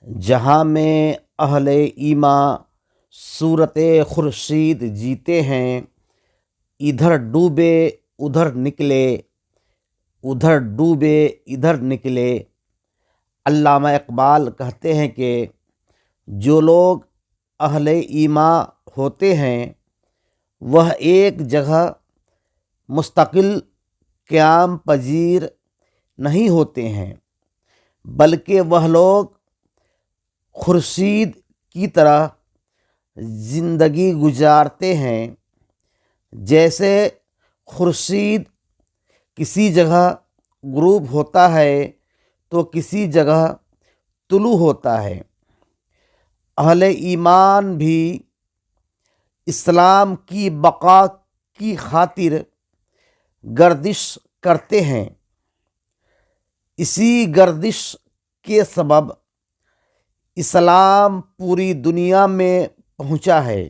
جہاں میں اہل ایمان صورت خورشید جیتے ہیں، ادھر ڈوبے ادھر نکلے، ادھر ڈوبے ادھر نکلے۔ علامہ اقبال کہتے ہیں کہ جو لوگ اہل ایمان ہوتے ہیں وہ ایک جگہ مستقل قیام پذیر نہیں ہوتے ہیں، بلکہ وہ لوگ خورشید کی طرح زندگی گزارتے ہیں۔ جیسے خورشید کسی جگہ غروب ہوتا ہے تو کسی جگہ طلوع ہوتا ہے، اہل ایمان بھی اسلام کی بقا کی خاطر گردش کرتے ہیں۔ اسی گردش کے سبب اسلام پوری دنیا میں پہنچا ہے۔